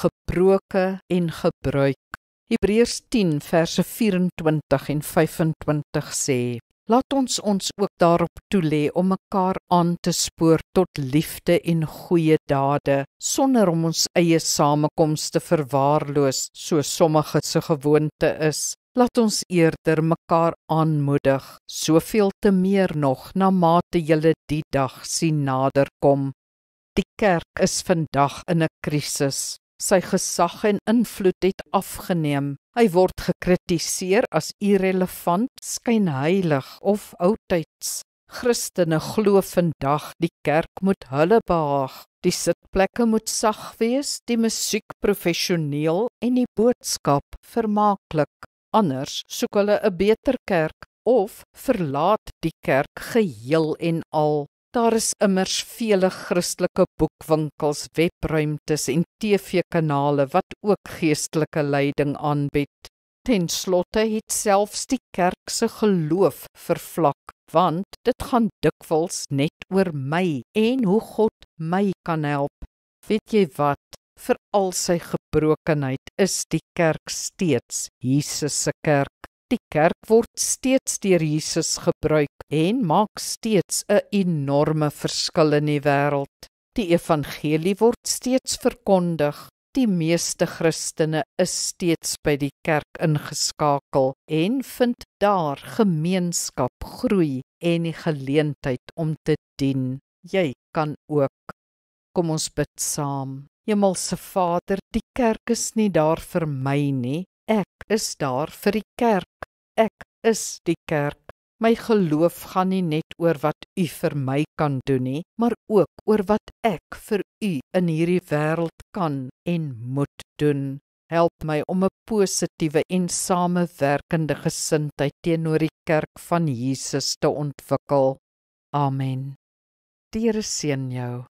gebroke en gebruik. Hebreërs 10 verse 24 en 25 sê: Laat ons ook daarop toelê om mekaar aan te spoor tot liefde en goeie dade, sonder om ons eie samekomste verwaarloos, so sommige se gewoonte is. Laat ons eerder mekaar aanmoedig, soveel te meer nog, na mate julle die dag sien naderkom. Die kerk is vandag in 'n krisis. Sy gesag en invloed het afgeneem. Hy word gekritiseer as irrelevant, skynheilig of oudtyds. Christene glo vandag die kerk moet hulle behaag. Die sitplekke moet sag wees, die musiek professioneel en die boodskap vermaaklik. Anders soek hulle 'n beter kerk of verlaat die kerk geheel en al. Daar is immers vele Christelike boekwinkels, webruimtes en TV-kanale wat ook geestelike leiding aanbied. Ten slotte het selfs die kerk se geloof vervlak, want dit gaan dikwels net oor my en hoe God my kan help. Weet jy wat? Vir al sy gebrokenheid is die kerk steeds Jesus se kerk. Die kerk word steeds deur Jesus gebruik en maak steeds 'n enorme verskil in die wêreld. Die evangelie word steeds verkondig. Die meeste Christene is steeds by die kerk ingeskakel en vind daar gemeenskap, groei en die geleentheid om te dien. Jy kan ook. Kom ons bid saam. Hemelse Vader, die kerk is nie daar vir my nie. Ek is daar vir die kerk. Ek is die kerk. My geloof gaan nie net oor wat U vir my kan doen nie, maar ook oor wat ek vir U in hierdie wêreld kan en moet doen. Help my om 'n positiewe en samewerkende gesindheid teenoor die kerk van Jesus te ontwikkel. Amen. Die Here seën jou.